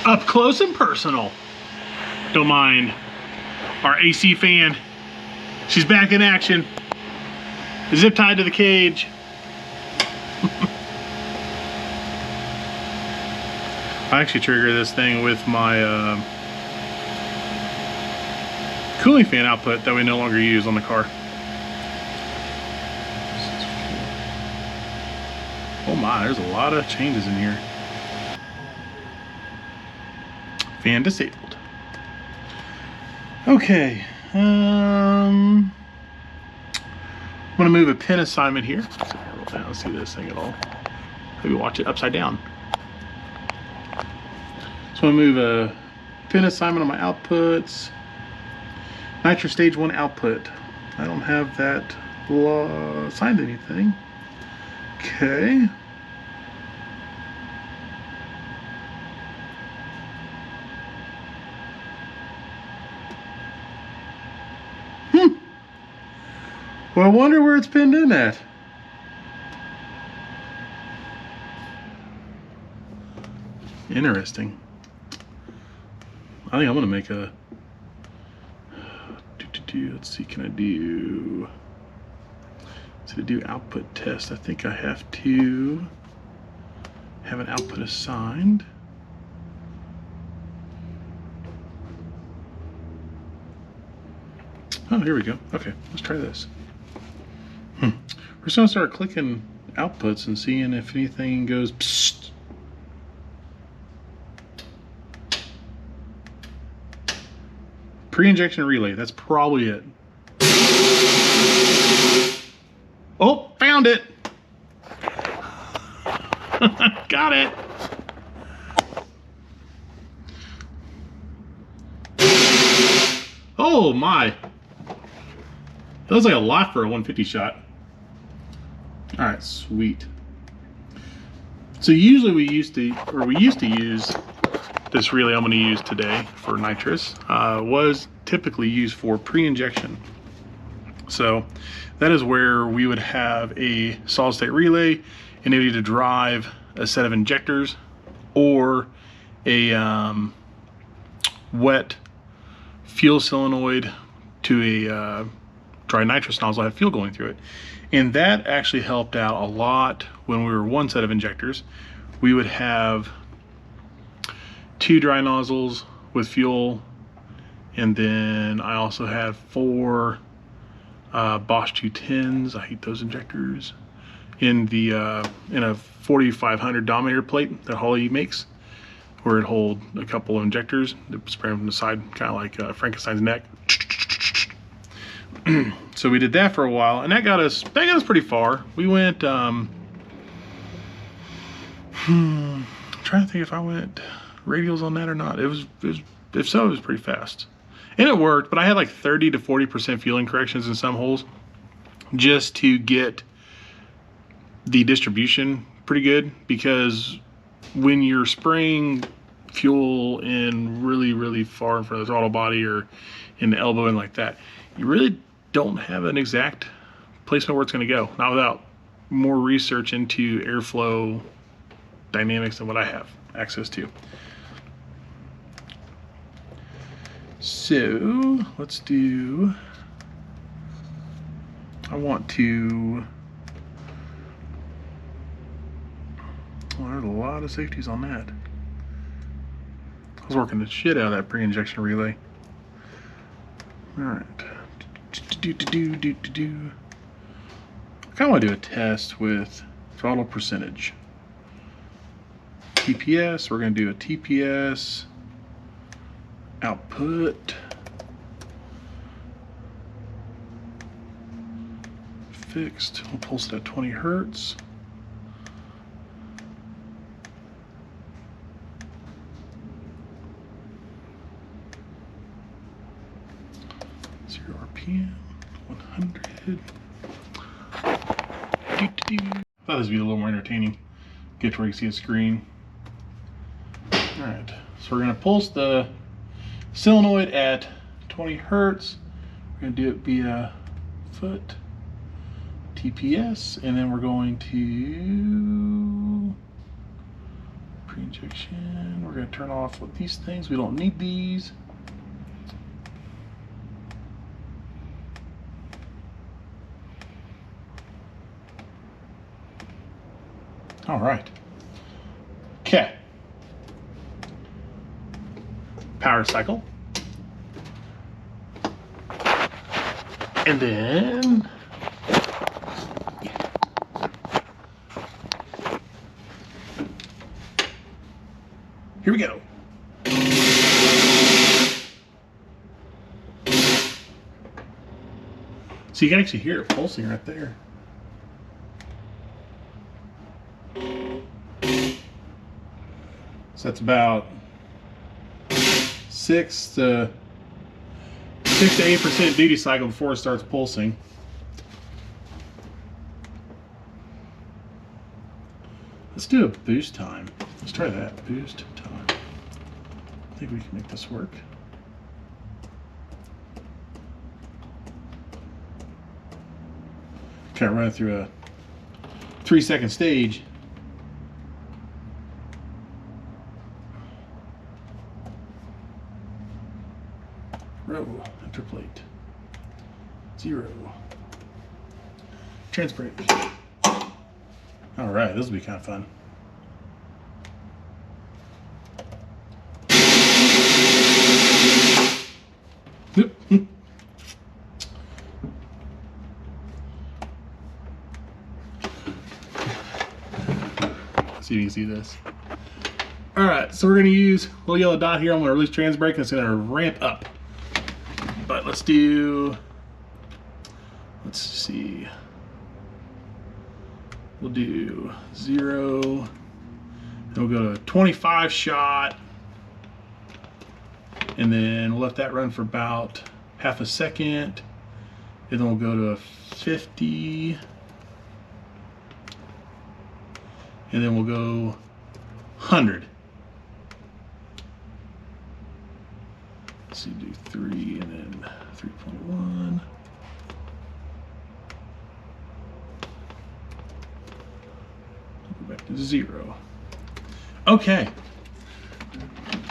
Up close and personal. Don't mind our AC fan. She's back in action. Zip tied to the cage. I actually trigger this thing with my cooling fan output that we no longer use on the car. Oh my, there's a lot of changes in here. Fan disabled. Okay. I'm gonna move a pin assignment here. Roll down, see this thing at all. Maybe watch it upside down. So I'm gonna move a pin assignment on my outputs. Nitrous stage 1 output. I don't have that assigned to anything. Okay. Well, I wonder where it's pinned in at. Interesting. I think I'm gonna make a let's see, can I do to do output test? I think I have to have an output assigned. Oh, here we go. Okay, let's try this. We're just gonna start clicking outputs and seeing if anything goes psst. Pre-injection relay, that's probably it. Oh, found it. Got it. Oh my. That was like a lot for a 150 shot. All right, sweet. So usually we used to use this relay I'm going to use today for nitrous was typically used for pre-injection. So that is where we would have a solid state relay and it would either drive a set of injectors or a wet fuel solenoid to a dry nitrous nozzle have fuel going through it. And that actually helped out a lot when we were one set of injectors. We would have 2 dry nozzles with fuel, and then I also had 4 Bosch 210s. I hate those injectors. In the in a 4500 Dominator plate that Holley makes, where it hold a couple of injectors that spray them from the side, kind of like Frankenstein's neck. So we did that for a while, and that got us pretty far. We went trying to think if I went radials on that or not. It was if so, it was pretty fast, and it worked. But I had like 30 to 40% fueling corrections in some holes, just to get the distribution pretty good. Because when you're spraying fuel in really far in front of the throttle body or in the elbow and like that, you really don't have an exact placement where it's going to go, not without more research into airflow dynamics than what I have access to. So let's do, I want to, well, there's a lot of safeties on that. I was working the shit out of that pre-injection relay. All right. I kind of want to do a test with throttle percentage. TPS, we're going to do a TPS output. Fixed, we'll pulse it at 20 hertz. RPM 100. I thought this would be a little more entertaining. Get to where you see a screen. Alright, so we're going to pulse the solenoid at 20 hertz. We're going to do it via foot TPS, and then we're going to Pre-injection. We're going to turn off with these things. We don't need these. All right. Okay. Power cycle. And then here we go. So you can actually hear it pulsing right there. So that's about 6 to 8% duty cycle before it starts pulsing. Let's do a boost time. Let's try that. Boost time. I think we can make this work. Try to run it through a 3-second stage. Row, interplate, 0. Transbrake. All right, this will be kind of fun. See if you can see this. All right, so we're going to use a little yellow dot here. I'm going to release transbrake and it's going to ramp up. But let's see. We'll do 0. And we'll go to 25 shot. And then we'll let that run for about half a second. And then we'll go to 50. And then we'll go 100. Let's see, do 3 and then 3.1. Go back to 0. Okay.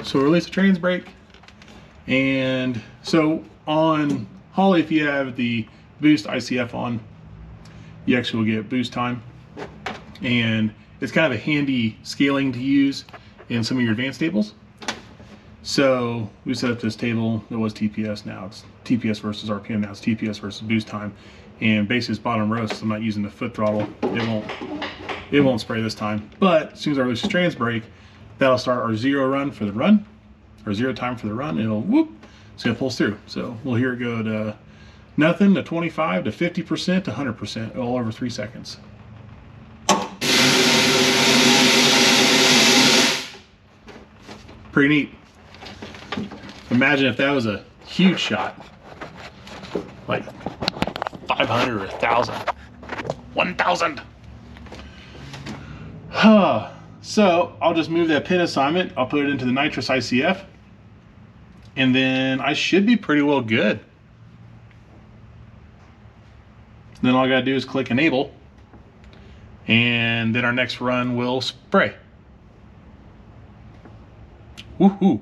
So release the transbrake. And so on Holly, if you have the boost ICF on, you actually will get boost time. And it's kind of a handy scaling to use in some of your advanced tables. So we set up this table that was TPS, now it's TPS versus RPM, now it's TPS versus boost time. And basically it's bottom row, so I'm not using the foot throttle. It won't spray this time. But as soon as I release the transbrake, that'll start our 0 run for the run, or 0 time for the run, and it'll whoop, it's gonna pulse through. So we'll hear it go to nothing, to 25, to 50%, to 100%, all over 3 seconds. Pretty neat. Imagine if that was a huge shot, like 500 or 1,000. 1,000. So I'll just move that pin assignment. I'll put it into the Nitrous ICF, and then I should be pretty well good. Then all I gotta do is click enable, and then our next run will spray. Woohoo!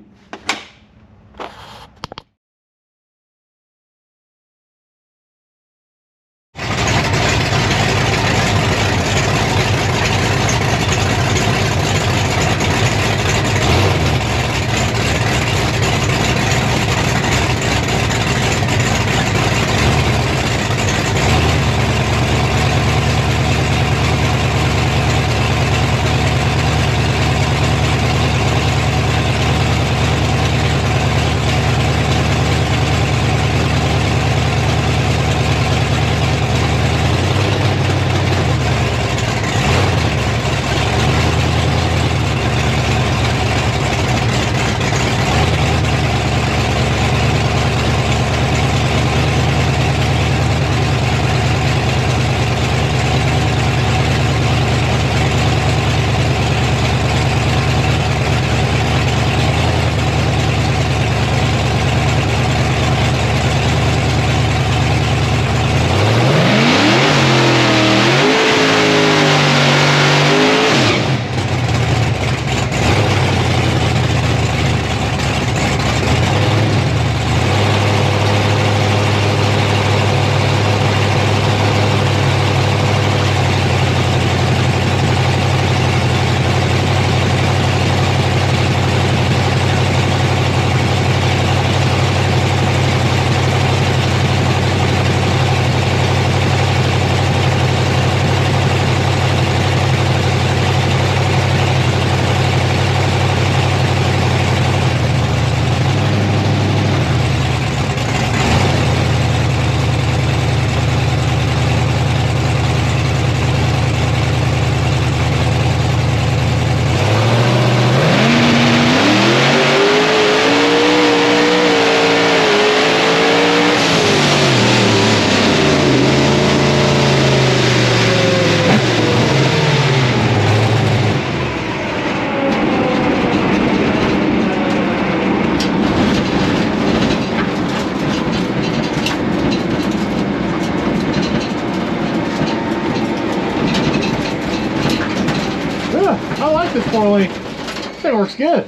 like this 4-link. This thing works good.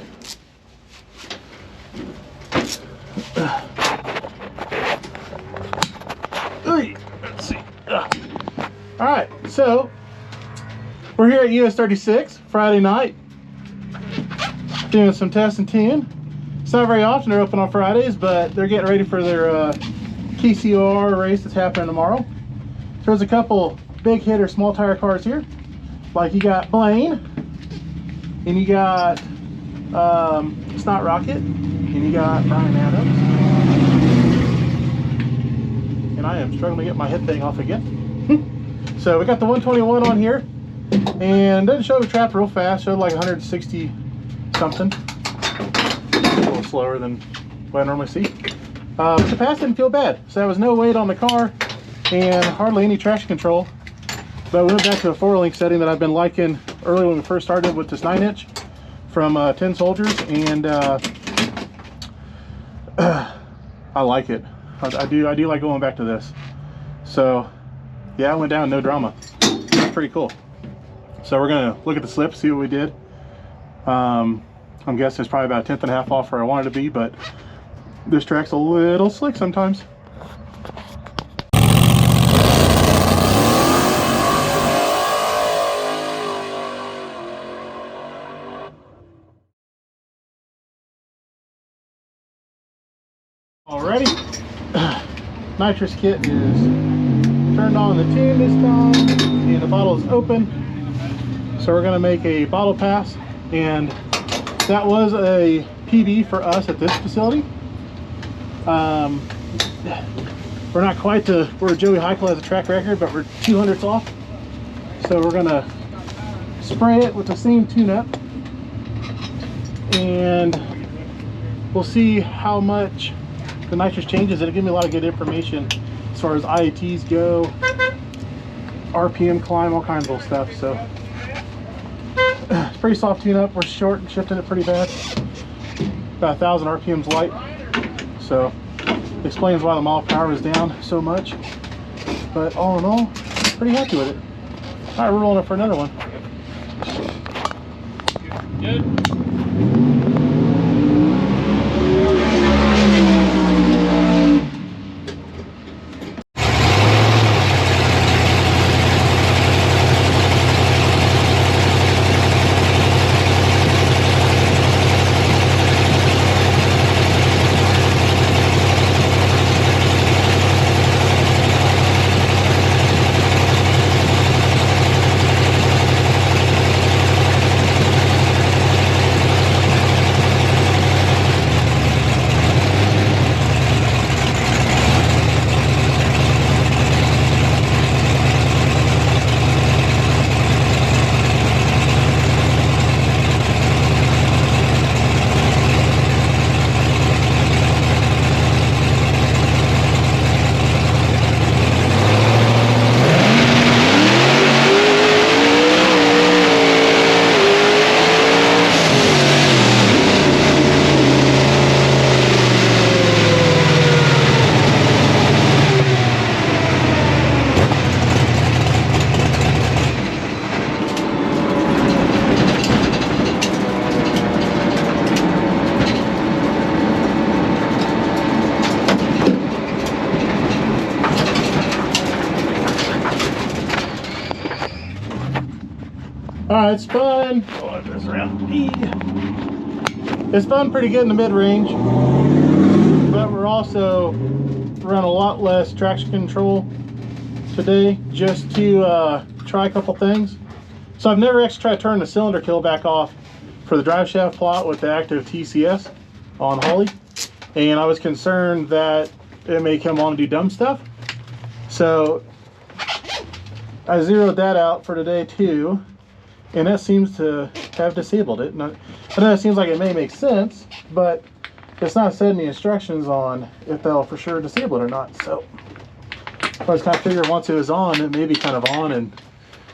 Let's see. All right, so we're here at US 36 Friday night doing some test and tune. It's not very often they're open on Fridays, but they're getting ready for their TCOR race that's happening tomorrow. So there's a couple big hitter small tire cars here. Like you got Blaine, and you got Snot Rocket, and you got Brian Adams. And I am struggling to get my head thing off again. So we got the 121 on here, and doesn't show the trap real fast. Showed like 160 something. A little slower than what I normally see. But the pass didn't feel bad. So there was no weight on the car and hardly any traction control. But we went back to a 4-link setting that I've been liking early when we first started with this 9-inch from 10 Soldiers, and I like it. I do like going back to this. So yeah, I went down, no drama. It's pretty cool. So we're gonna look at the slip, see what we did. I'm guessing it's probably about 1/10.5 off where I wanted to be, but this track's a little slick sometimes. Alrighty, nitrous kit is turned on the tune this time, and the bottle is open. So we're gonna make a bottle pass, and that was a PB for us at this facility. We're not quite to where Joey Heichel has a track record, but we're 200ths off. So we're gonna spray it with the same tune-up, and we'll see how much the nitrous changes. It'll give me a lot of good information as far as IATs go, RPM climb, all kinds of stuff. So it's pretty soft tune up. We're short and shifting it pretty bad. About 1,000 RPMs light. So it explains why the mile per hour is down so much. But all in all, pretty happy with it. All right, we're rolling it for another one. Good. Alright, it's spun. Oh, this around. It's spun pretty good in the mid-range, but we're also running a lot less traction control today just to try a couple things. So I've never actually tried turning the cylinder kill back off for the drive shaft plot with the active TCS on Holly, and I was concerned that it may come on and do dumb stuff. So I zeroed that out for today too, and that seems to have disabled it. And I know it seems like it may make sense, but it's not setting the instructions on if they'll for sure disable it or not. So I was kind of figuring once it was on, it may be kind of on, and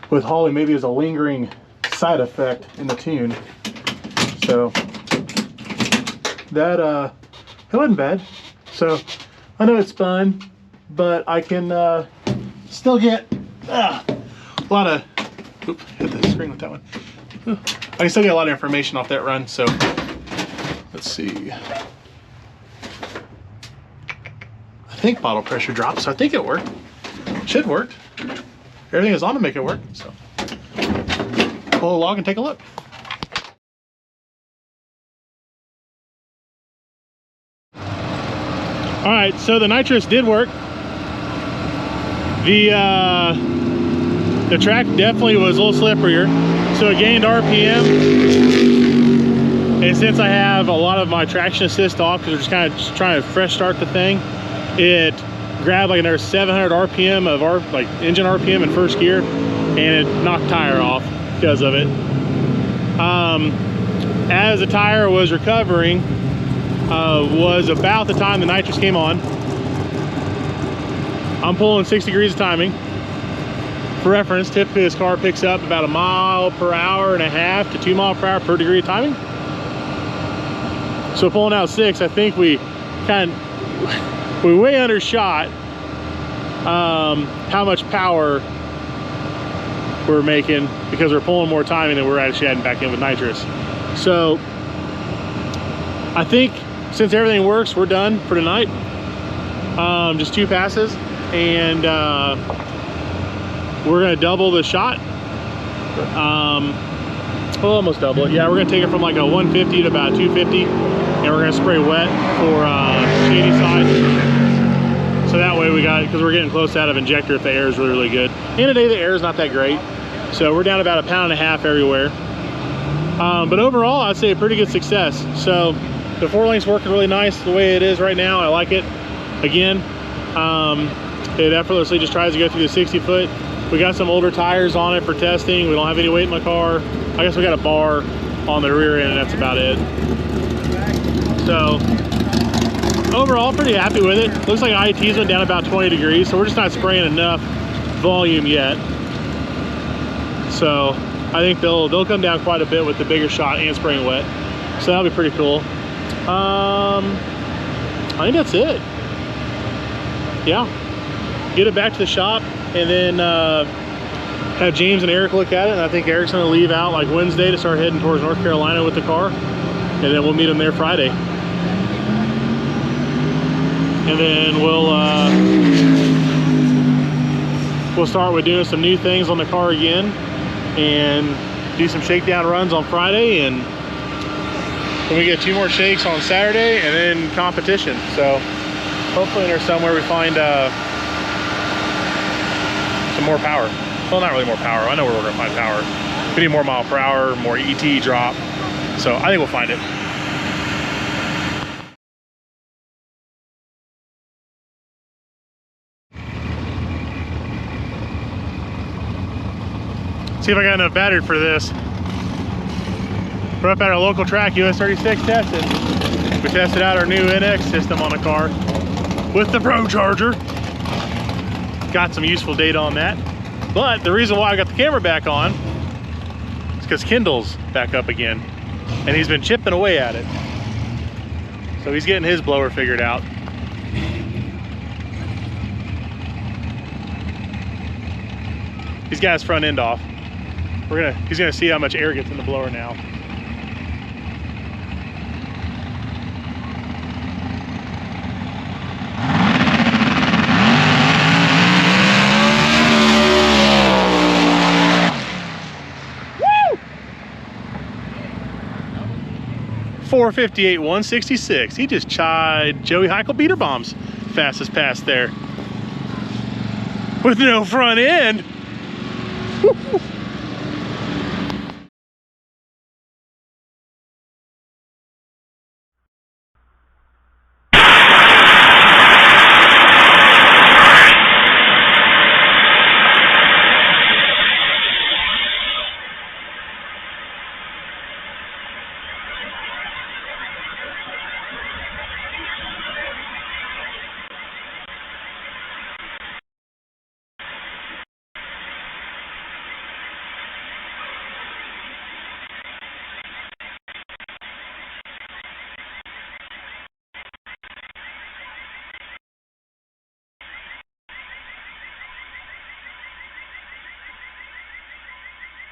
with Holly maybe there's a lingering side effect in the tune. So that it wasn't bad. So I know it's fun, but I can still get a lot of, oop, hit the screen with that one. I can still get a lot of information off that run. So let's see. I think bottle pressure dropped, so I think it worked. Should work. Everything is on to make it work. So pull a log and take a look. All right, so the nitrous did work. The track definitely was a little slipperier, so it gained RPM. And since I have a lot of my traction assist off, because we're just kind of trying to fresh start the thing, it grabbed like another 700 RPM of engine RPM in first gear, and it knocked tire off because of it. As the tire was recovering, was about the time the nitrous came on. I'm pulling 6 degrees of timing. For reference, typically this car picks up about 1.5 miles per hour to 2 miles per hour per degree of timing. So pulling out 6, I think we way undershot how much power we're making, because we're pulling more timing than we're actually adding back in with nitrous. So I think since everything works, we're done for tonight. Just 2 passes, and we're gonna double the shot. We'll almost double it. Yeah, we're gonna take it from like a 150 to about 250, and we're gonna spray wet for shady side. So that way we got, because we're getting close out of injector if the air is really, really good. And today the air is not that great, so we're down about 1.5 pounds everywhere. But overall, I'd say a pretty good success. So the 4-link's working really nice the way it is right now. I like it. Again, it effortlessly just tries to go through the 60-foot. We got some older tires on it for testing. We don't have any weight in my car. I guess we got a bar on the rear end, and that's about it. So overall, pretty happy with it. Looks like IETs went down about 20 degrees, so we're just not spraying enough volume yet. So I think they'll come down quite a bit with the bigger shot and spraying wet. So that'll be pretty cool. I think that's it. Yeah, get it back to the shop, and then have James and Eric look at it. And I think Eric's gonna leave out like Wednesday to start heading towards North Carolina with the car, and then we'll meet him there Friday. And then we'll start with doing some new things on the car again, and do some shakedown runs on Friday, and then we get 2 more shakes on Saturday, and then competition. So hopefully there's somewhere we find some more power. Well, not really more power. I know where we're gonna find power. We need more mile per hour, more ET drop. So I think we'll find it. See if I got enough battery for this. We're up at our local track, US 36 testing. We tested out our new NX system on the car with the Pro Charger. Got some useful data on that. But the reason why I got the camera back on is because Kendall's back up again, and he's been chipping away at it. So he's getting his blower figured out. He's got his front end off. He's gonna see how much air gets in the blower now. Woo! 458, 166. He just chied Joey Heichel beater bombs. Fastest pass there. With no front end.